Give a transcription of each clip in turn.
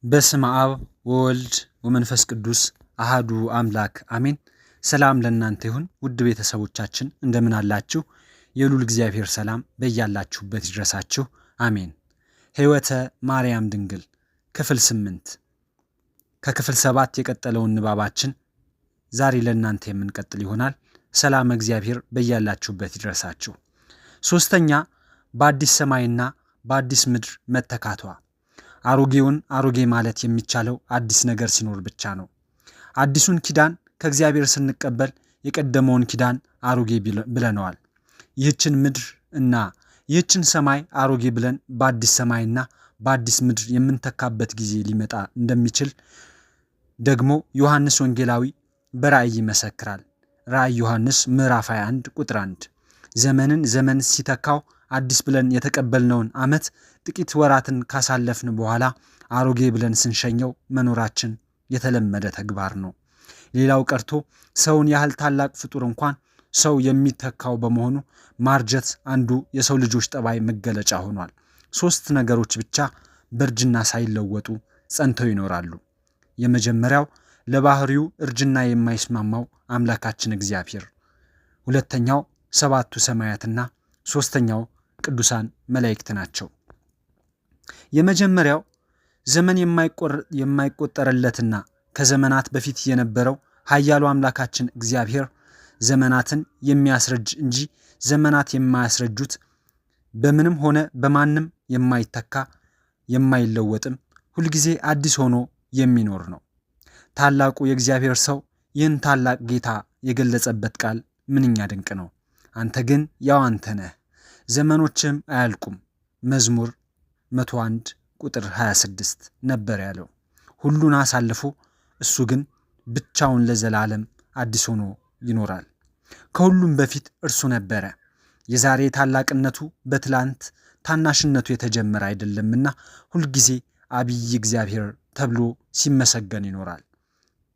በስመ አብ ወወልድ ወመንፈስ ቅዱስ አሃዱ አምላክ አሜን። ሰላም ለእናንተ ይሁን ውድ ቤተሰቦቻችን እንደምን አላችሁ? የሉል እግዚአብሔር ሰላም በያላችሁበት ይድረሳችሁ አሜን። ሕይወተ ማርያም ድንግል ክፍል 8 ከክፍል 7 የቀጠለውን ንባባችን ዛሬ ለእናንተ የምንቀጥል ይሆናል። ሰላም እግዚአብሔር በያላችሁበት ይድረሳችሁ። ሶስተኛ በአዲስ ሰማይና በአዲስ ምድር መተካቷ። አሮጌውን አሮጌ ማለት የሚቻለው አዲስ ነገር ሲኖር ብቻ ነው። አዲሱን ኪዳን ከእግዚአብሔር ስንቀበል የቀደመውን ኪዳን አሮጌ ብለነዋል። ይህችን ምድር እና ይህችን ሰማይ አሮጌ ብለን በአዲስ ሰማይና በአዲስ ምድር የምንተካበት ጊዜ ሊመጣ እንደሚችል ደግሞ ዮሐንስ ወንጌላዊ በራእይ ይመሰክራል። ራእይ ዮሐንስ ምዕራፍ 21 ቁጥር 1 ዘመንን ዘመን ሲተካው አዲስ ብለን የተቀበልነውን ዓመት ጥቂት ወራትን ካሳለፍን በኋላ አሮጌ ብለን ስንሸኘው መኖራችን የተለመደ ተግባር ነው። ሌላው ቀርቶ ሰውን ያህል ታላቅ ፍጡር እንኳን ሰው የሚተካው በመሆኑ ማርጀት አንዱ የሰው ልጆች ጠባይ መገለጫ ሆኗል። 3 ነገሮች ብቻ በእርጅና ሳይለወጡ ጸንተው ይኖራሉ። የመጀመሪያው ለባህሪው እርጅና የማይስማማው አምላካችን እግዚአብሔር፣ ሁለተኛው 7ቱ ሰማያትና ሶስተኛው ቅዱሳን መላእክት ናቸው። የመጀመሪያው ዘመን የማይቆጠርለትና ከዘመናት በፊት የነበረው ኃያሉ አምላካችን እግዚአብሔር ዘመናትን የሚያስረጅ እንጂ ዘመናት የማያስረጁት በምንም ሆነ በማንም የማይተካ የማይለወጥም ሁልጊዜ አዲስ ሆኖ የሚኖር ነው። ታላቁ የእግዚአብሔር ሰው ይህን ታላቅ ጌታ የገለጸበት ቃል ምንኛ ድንቅ ነው። አንተ ግን ያው አንተ ነህ፣ ዘመኖችም አያልቁም። መዝሙር 101 ቁጥር 26 ነበር ያለው። ሁሉን አሳልፎ እሱ ግን ብቻውን ለዘላለም አዲስ ሆኖ ይኖራል። ከሁሉም በፊት እርሱ ነበረ። የዛሬ ታላቅነቱ በትላንት ታናሽነቱ የተጀመረ አይደለምና ሁልጊዜ አብይ እግዚአብሔር ተብሎ ሲመሰገን ይኖራል።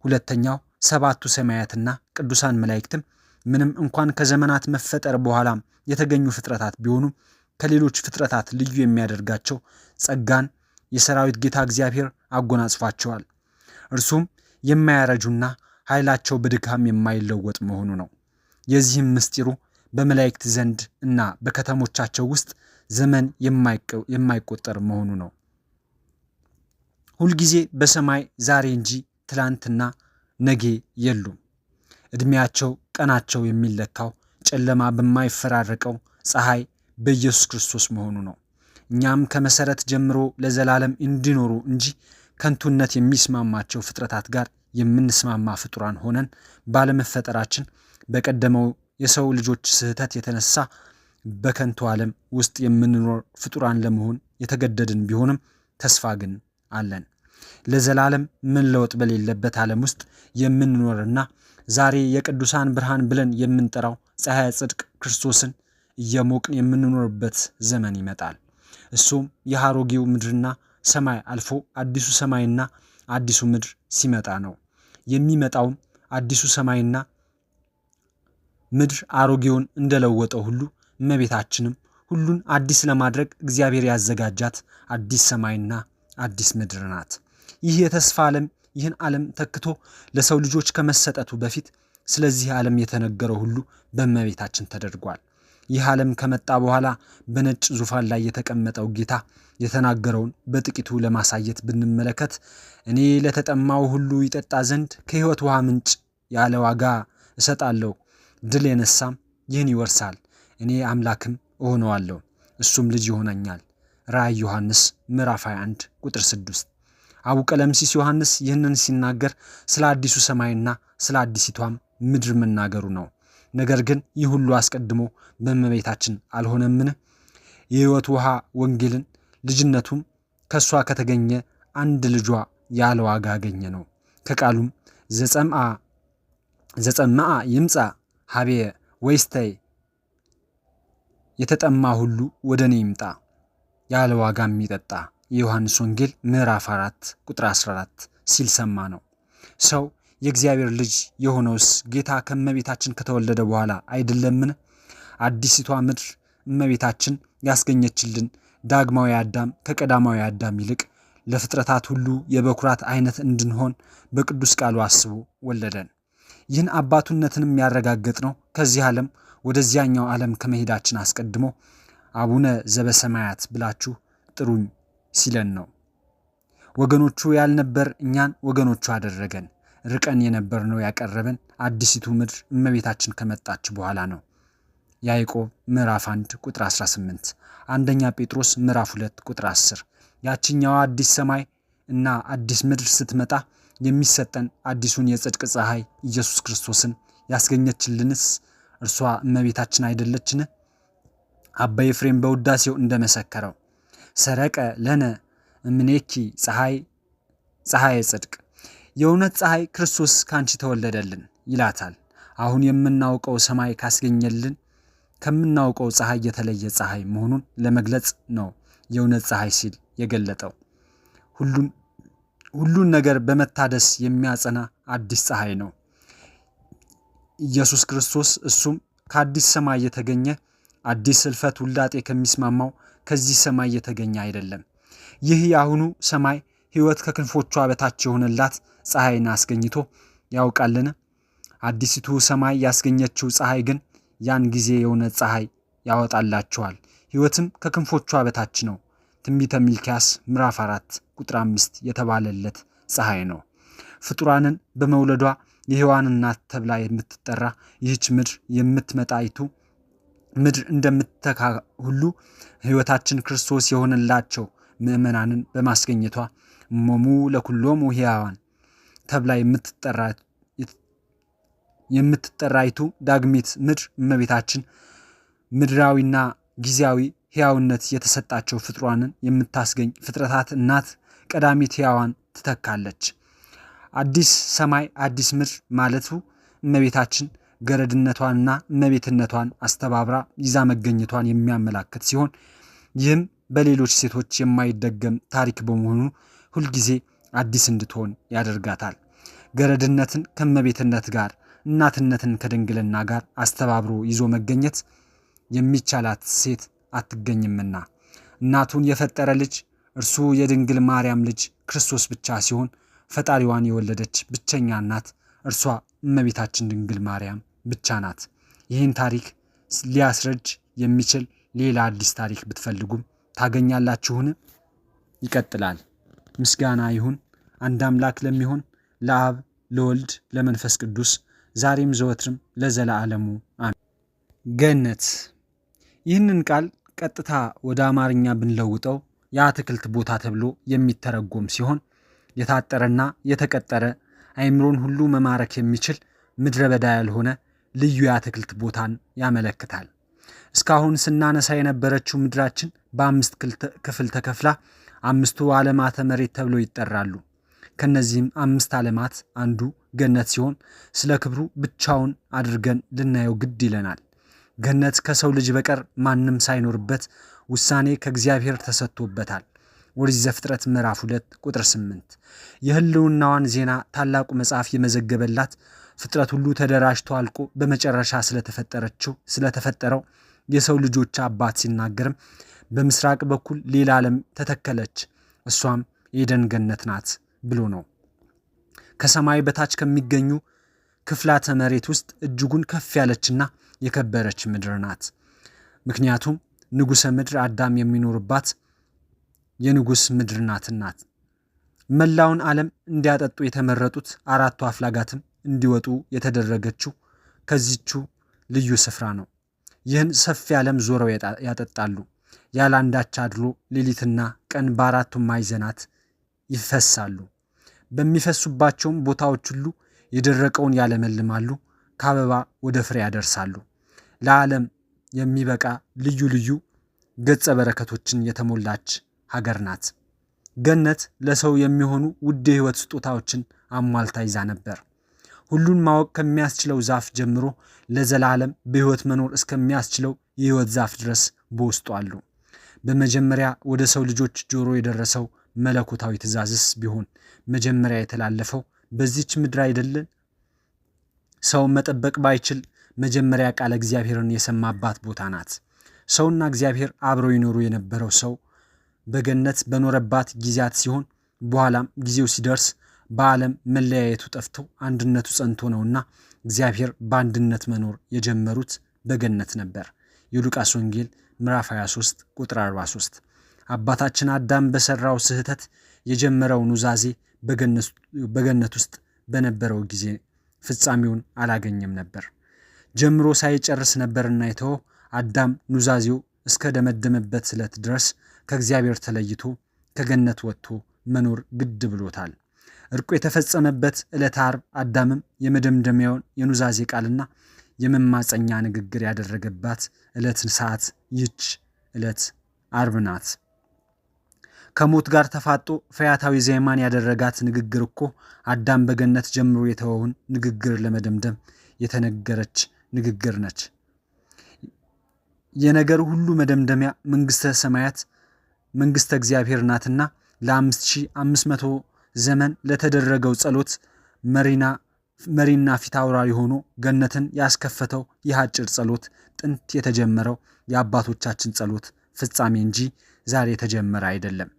ሁለተኛው 7ቱ ሰማያትና ቅዱሳን መላእክትም ምንም እንኳን ከዘመናት መፈጠር በኋላም የተገኙ ፍጥረታት ቢሆኑም ከሌሎች ፍጥረታት ልዩ የሚያደርጋቸው ጸጋን የሰራዊት ጌታ እግዚአብሔር አጎናጽፏቸዋል። እርሱም የማያረጁና ኃይላቸው በድካም የማይለወጥ መሆኑ ነው። የዚህም ምስጢሩ በመላእክት ዘንድ እና በከተሞቻቸው ውስጥ ዘመን የማይቆጠር መሆኑ ነው። ሁልጊዜ በሰማይ ዛሬ እንጂ ትላንትና ነገ የሉም። ዕድሜያቸው ቀናቸው የሚለካው ጨለማ በማይፈራረቀው ፀሐይ በኢየሱስ ክርስቶስ መሆኑ ነው። እኛም ከመሰረት ጀምሮ ለዘላለም እንዲኖሩ እንጂ ከንቱነት የሚስማማቸው ፍጥረታት ጋር የምንስማማ ፍጡራን ሆነን ባለመፈጠራችን በቀደመው የሰው ልጆች ስህተት የተነሳ በከንቱ ዓለም ውስጥ የምንኖር ፍጡራን ለመሆን የተገደድን ቢሆንም ተስፋ ግን አለን። ለዘላለም መለወጥ በሌለበት ዓለም ውስጥ የምንኖርና ዛሬ የቅዱሳን ብርሃን ብለን የምንጠራው ፀሐይ ጽድቅ ክርስቶስን እየሞቅን የምንኖርበት ዘመን ይመጣል። እሱም የአሮጌው ምድርና ሰማይ አልፎ አዲሱ ሰማይና አዲሱ ምድር ሲመጣ ነው። የሚመጣውም አዲሱ ሰማይና ምድር አሮጌውን እንደለወጠው ሁሉ እመቤታችንም ሁሉን አዲስ ለማድረግ እግዚአብሔር ያዘጋጃት አዲስ ሰማይና አዲስ ምድር ናት። ይህ የተስፋ ዓለም ይህን ዓለም ተክቶ ለሰው ልጆች ከመሰጠቱ በፊት ስለዚህ ዓለም የተነገረው ሁሉ በእመቤታችን ተደርጓል። ይህ ዓለም ከመጣ በኋላ በነጭ ዙፋን ላይ የተቀመጠው ጌታ የተናገረውን በጥቂቱ ለማሳየት ብንመለከት እኔ ለተጠማው ሁሉ ይጠጣ ዘንድ ከሕይወት ውሃ ምንጭ ያለ ዋጋ እሰጣለሁ፣ ድል የነሳም ይህን ይወርሳል፣ እኔ አምላክም እሆነዋለሁ፣ እሱም ልጅ ይሆነኛል። ራእይ ዮሐንስ ምዕራፍ 21 ቁጥር 6። አቡ ቀለምሲስ ዮሐንስ ይህንን ሲናገር ስለ አዲሱ ሰማይና ስለ አዲሲቷም ምድር መናገሩ ነው። ነገር ግን ይህ ሁሉ አስቀድሞ በእመቤታችን አልሆነምን? የሕይወት ውሃ ወንጌልን ልጅነቱም ከእሷ ከተገኘ አንድ ልጇ ያለ ዋጋ አገኘ ነው። ከቃሉም ዘጸምአ ይምጻ ሀቤ ወይስተይ፣ የተጠማ ሁሉ ወደ እኔ ይምጣ ያለ ዋጋ የሚጠጣ የዮሐንስ ወንጌል ምዕራፍ 4 ቁጥር 14 ሲል ሰማ ነው። ሰው የእግዚአብሔር ልጅ የሆነውስ ጌታ ከእመቤታችን ከተወለደ በኋላ አይደለምን? አዲሲቷ ምድር እመቤታችን ያስገኘችልን ዳግማዊ አዳም ከቀዳማዊ አዳም ይልቅ ለፍጥረታት ሁሉ የበኩራት አይነት እንድንሆን በቅዱስ ቃሉ አስቦ ወለደን። ይህን አባቱነትንም ያረጋገጥነው ከዚህ ዓለም ወደዚያኛው ዓለም ከመሄዳችን አስቀድሞ አቡነ ዘበሰማያት ብላችሁ ጥሩኝ ሲለን ነው። ወገኖቹ ያልነበር እኛን ወገኖቹ አደረገን። ርቀን የነበርነው ያቀረበን አዲሲቱ ምድር እመቤታችን ከመጣች በኋላ ነው። ያዕቆብ ምዕራፍ 1 ቁጥር 18፣ አንደኛ ጴጥሮስ ምዕራፍ 2 ቁጥር 10። ያችኛዋ አዲስ ሰማይ እና አዲስ ምድር ስትመጣ የሚሰጠን አዲሱን የጽድቅ ፀሐይ ኢየሱስ ክርስቶስን ያስገኘችልንስ እርሷ እመቤታችን አይደለችን? አባ ኤፍሬም በውዳሴው እንደመሰከረው ሰረቀ ለነ እምኔኪ ፀሐይ ጽድቅ፣ የእውነት ፀሐይ ክርስቶስ ካንቺ ተወለደልን ይላታል። አሁን የምናውቀው ሰማይ ካስገኘልን ከምናውቀው ፀሐይ የተለየ ፀሐይ መሆኑን ለመግለጽ ነው የእውነት ፀሐይ ሲል የገለጠው። ሁሉን ነገር በመታደስ የሚያጸና አዲስ ፀሐይ ነው ኢየሱስ ክርስቶስ። እሱም ከአዲስ ሰማይ የተገኘ አዲስ እልፈት ውላጤ ከሚስማማው ከዚህ ሰማይ የተገኘ አይደለም። ይህ የአሁኑ ሰማይ ሕይወት ከክንፎቿ በታች የሆነላት ፀሐይን አስገኝቶ ያውቃልን? አዲሲቱ ሰማይ ያስገኘችው ፀሐይ ግን ያን ጊዜ የእውነት ፀሐይ ያወጣላቸዋል። ሕይወትም ከክንፎቿ በታች ነው። ትንቢተ ሚልክያስ ምዕራፍ 4 ቁጥር 5 የተባለለት ፀሐይ ነው። ፍጡራንን በመውለዷ የሔዋን እናት ተብላ የምትጠራ ይህች ምድር የምትመጣይቱ ምድር እንደምትተካ ሁሉ ሕይወታችን ክርስቶስ የሆነላቸው ምእመናንን በማስገኘቷ እሞሙ ለኩሎሙ ሕያዋን ተብላ የምትጠራይቱ ዳግሚት ምድር እመቤታችን ምድራዊና ጊዜያዊ ሕያውነት የተሰጣቸው ፍጡራንን የምታስገኝ ፍጥረታት እናት ቀዳሚት ሕያዋን ትተካለች። አዲስ ሰማይ አዲስ ምድር ማለቱ እመቤታችን ገረድነቷንና እመቤትነቷን አስተባብራ ይዛ መገኘቷን የሚያመላክት ሲሆን ይህም በሌሎች ሴቶች የማይደገም ታሪክ በመሆኑ ሁልጊዜ አዲስ እንድትሆን ያደርጋታል። ገረድነትን ከእመቤትነት ጋር፣ እናትነትን ከድንግልና ጋር አስተባብሮ ይዞ መገኘት የሚቻላት ሴት አትገኝምና እናቱን የፈጠረ ልጅ እርሱ የድንግል ማርያም ልጅ ክርስቶስ ብቻ ሲሆን ፈጣሪዋን የወለደች ብቸኛ እናት እርሷ እመቤታችን ድንግል ማርያም ብቻ ናት። ይህን ታሪክ ሊያስረጅ የሚችል ሌላ አዲስ ታሪክ ብትፈልጉም ታገኛላችሁን? ይቀጥላል። ምስጋና ይሁን አንድ አምላክ ለሚሆን ለአብ ለወልድ ለመንፈስ ቅዱስ ዛሬም ዘወትርም ለዘላለሙ አሜን። ገነት። ይህንን ቃል ቀጥታ ወደ አማርኛ ብንለውጠው የአትክልት ቦታ ተብሎ የሚተረጎም ሲሆን የታጠረና የተቀጠረ አይምሮን ሁሉ መማረክ የሚችል ምድረ በዳ ያልሆነ ልዩ የአትክልት ቦታን ያመለክታል። እስካሁን ስናነሳ የነበረችው ምድራችን በ5 ክፍል ተከፍላ 5ቱ ዓለማተ መሬት ተብለው ይጠራሉ። ከነዚህም 5 ዓለማት አንዱ ገነት ሲሆን ስለ ክብሩ ብቻውን አድርገን ልናየው ግድ ይለናል። ገነት ከሰው ልጅ በቀር ማንም ሳይኖርበት ውሳኔ ከእግዚአብሔር ተሰጥቶበታል። ኦሪት ዘፍጥረት ምዕራፍ 2 ቁጥር 8 የህልውናዋን ዜና ታላቁ መጽሐፍ የመዘገበላት ፍጥረት ሁሉ ተደራጅቶ አልቆ በመጨረሻ ስለተፈጠረው የሰው ልጆች አባት ሲናገርም በምስራቅ በኩል ሌላ ዓለም ተተከለች፣ እሷም የኤደን ገነት ናት ብሎ ነው። ከሰማይ በታች ከሚገኙ ክፍላተ መሬት ውስጥ እጅጉን ከፍ ያለችና የከበረች ምድር ናት። ምክንያቱም ንጉሠ ምድር አዳም የሚኖርባት የንጉሥ ምድር ናትና። መላውን ዓለም እንዲያጠጡ የተመረጡት 4ቱ አፍላጋትም እንዲወጡ የተደረገችው ከዚቹ ልዩ ስፍራ ነው። ይህን ሰፊ ዓለም ዞረው ያጠጣሉ። ያለ አንዳች አድሎ ሌሊትና ቀን በ4ቱም ማዕዘናት ይፈሳሉ። በሚፈሱባቸውም ቦታዎች ሁሉ የደረቀውን ያለመልማሉ፣ ከአበባ ወደ ፍሬ ያደርሳሉ። ለዓለም የሚበቃ ልዩ ልዩ ገጸ በረከቶችን የተሞላች ሀገር ናት። ገነት ለሰው የሚሆኑ ውድ የሕይወት ስጦታዎችን አሟልታ ይዛ ነበር። ሁሉን ማወቅ ከሚያስችለው ዛፍ ጀምሮ ለዘላለም በሕይወት መኖር እስከሚያስችለው የሕይወት ዛፍ ድረስ በውስጡ አሉ። በመጀመሪያ ወደ ሰው ልጆች ጆሮ የደረሰው መለኮታዊ ትእዛዝስ ቢሆን መጀመሪያ የተላለፈው በዚች ምድር አይደለን? ሰው መጠበቅ ባይችል መጀመሪያ ቃለ እግዚአብሔርን የሰማባት ቦታ ናት። ሰውና እግዚአብሔር አብረው ይኖሩ የነበረው ሰው በገነት በኖረባት ጊዜያት ሲሆን በኋላም ጊዜው ሲደርስ በዓለም መለያየቱ ጠፍቶ አንድነቱ ጸንቶ ነውና እግዚአብሔር በአንድነት መኖር የጀመሩት በገነት ነበር። የሉቃስ ወንጌል ምዕራፍ 23 ቁጥር 43። አባታችን አዳም በሰራው ስህተት የጀመረው ኑዛዜ በገነት ውስጥ በነበረው ጊዜ ፍጻሜውን አላገኘም ነበር። ጀምሮ ሳይጨርስ ነበርና የተወው። አዳም ኑዛዜው እስከ ደመደመበት ዕለት ድረስ ከእግዚአብሔር ተለይቶ ከገነት ወጥቶ መኖር ግድ ብሎታል። እርቁ የተፈጸመበት ዕለተ ዓርብ አዳምም የመደምደሚያውን የኑዛዜ ቃልና የመማፀኛ ንግግር ያደረገባት ዕለት ሰዓት ይህች ዕለት ዓርብ ናት። ከሞት ጋር ተፋጦ ፈያታዊ ዜማን ያደረጋት ንግግር እኮ አዳም በገነት ጀምሮ የተወውን ንግግር ለመደምደም የተነገረች ንግግር ነች። የነገር ሁሉ መደምደሚያ መንግስተ ሰማያት መንግስተ እግዚአብሔር ናትና ለ5500 ዘመን ለተደረገው ጸሎት መሪና ፊት አውራሪ ሆኖ ገነትን ያስከፈተው ይህ አጭር ጸሎት ጥንት የተጀመረው የአባቶቻችን ጸሎት ፍጻሜ እንጂ ዛሬ የተጀመረ አይደለም።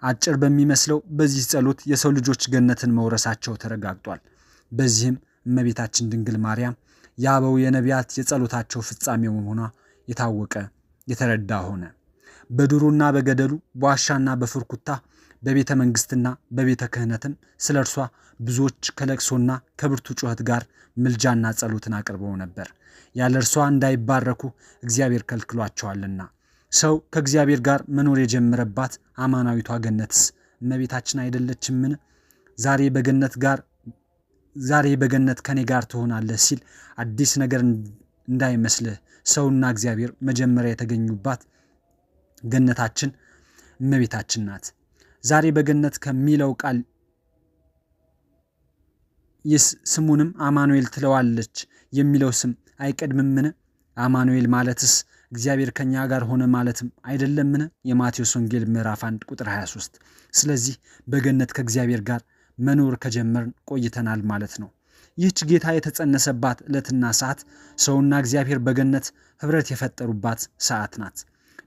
አጭር በሚመስለው በዚህ ጸሎት የሰው ልጆች ገነትን መውረሳቸው ተረጋግጧል። በዚህም እመቤታችን ድንግል ማርያም የአበው የነቢያት የጸሎታቸው ፍጻሜ መሆኗ የታወቀ የተረዳ ሆነ። በዱሩና በገደሉ በዋሻና በፍርኩታ በቤተ መንግስትና በቤተ ክህነትም ስለ እርሷ ብዙዎች ከለቅሶና ከብርቱ ጩኸት ጋር ምልጃና ጸሎትን አቅርበው ነበር። ያለ እርሷ እንዳይባረኩ እግዚአብሔር ከልክሏቸዋልና። ሰው ከእግዚአብሔር ጋር መኖር የጀመረባት አማናዊቷ ገነትስ እመቤታችን አይደለችምን? ዛሬ በገነት ከኔ ጋር ትሆናለህ ሲል አዲስ ነገር እንዳይመስልህ። ሰውና እግዚአብሔር መጀመሪያ የተገኙባት ገነታችን እመቤታችን ናት። ዛሬ በገነት ከሚለው ቃል ስሙንም አማኑኤል ትለዋለች የሚለው ስም አይቀድምምን? አማኑኤል ማለትስ እግዚአብሔር ከኛ ጋር ሆነ ማለትም አይደለምን? የማቴዎስ ወንጌል ምዕራፍ 1 ቁጥር 23። ስለዚህ በገነት ከእግዚአብሔር ጋር መኖር ከጀመርን ቆይተናል ማለት ነው። ይህች ጌታ የተጸነሰባት ዕለትና ሰዓት ሰውና እግዚአብሔር በገነት ህብረት የፈጠሩባት ሰዓት ናት።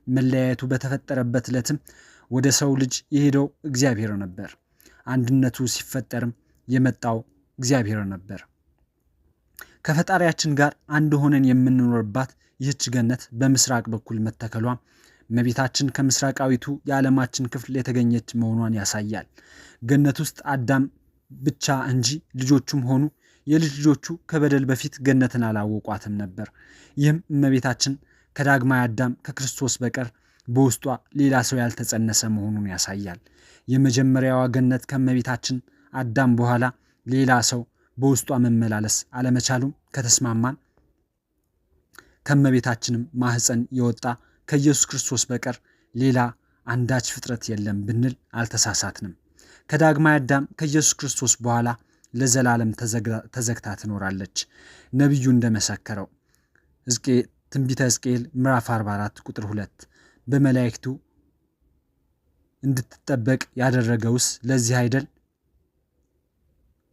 መለያየቱ በተፈጠረበት ዕለትም ወደ ሰው ልጅ የሄደው እግዚአብሔር ነበር። አንድነቱ ሲፈጠርም የመጣው እግዚአብሔር ነበር። ከፈጣሪያችን ጋር አንድ ሆነን የምንኖርባት ይህች ገነት በምስራቅ በኩል መተከሏ እመቤታችን ከምስራቃዊቱ የዓለማችን ክፍል የተገኘች መሆኗን ያሳያል። ገነት ውስጥ አዳም ብቻ እንጂ ልጆቹም ሆኑ የልጅ ልጆቹ ከበደል በፊት ገነትን አላወቋትም ነበር። ይህም እመቤታችን ከዳግማዊ አዳም ከክርስቶስ በቀር በውስጧ ሌላ ሰው ያልተጸነሰ መሆኑን ያሳያል። የመጀመሪያዋ ገነት ከእመቤታችን አዳም በኋላ ሌላ ሰው በውስጧ መመላለስ አለመቻሉም ከተስማማን ከእመቤታችንም ማህፀን የወጣ ከኢየሱስ ክርስቶስ በቀር ሌላ አንዳች ፍጥረት የለም ብንል አልተሳሳትንም። ከዳግማዊ አዳም ከኢየሱስ ክርስቶስ በኋላ ለዘላለም ተዘግታ ትኖራለች። ነቢዩ እንደመሰከረው ትንቢተ ሕዝቅኤል ምዕራፍ 44 ቁጥር 2 በመላእክቱ እንድትጠበቅ ያደረገውስ ለዚህ አይደል?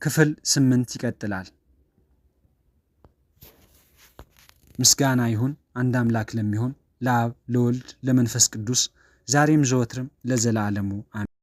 ክፍል 8 ይቀጥላል። ምስጋና ይሁን አንድ አምላክ ለሚሆን ለአብ ለወልድ ለመንፈስ ቅዱስ ዛሬም ዘወትርም ለዘላለሙ አሜን።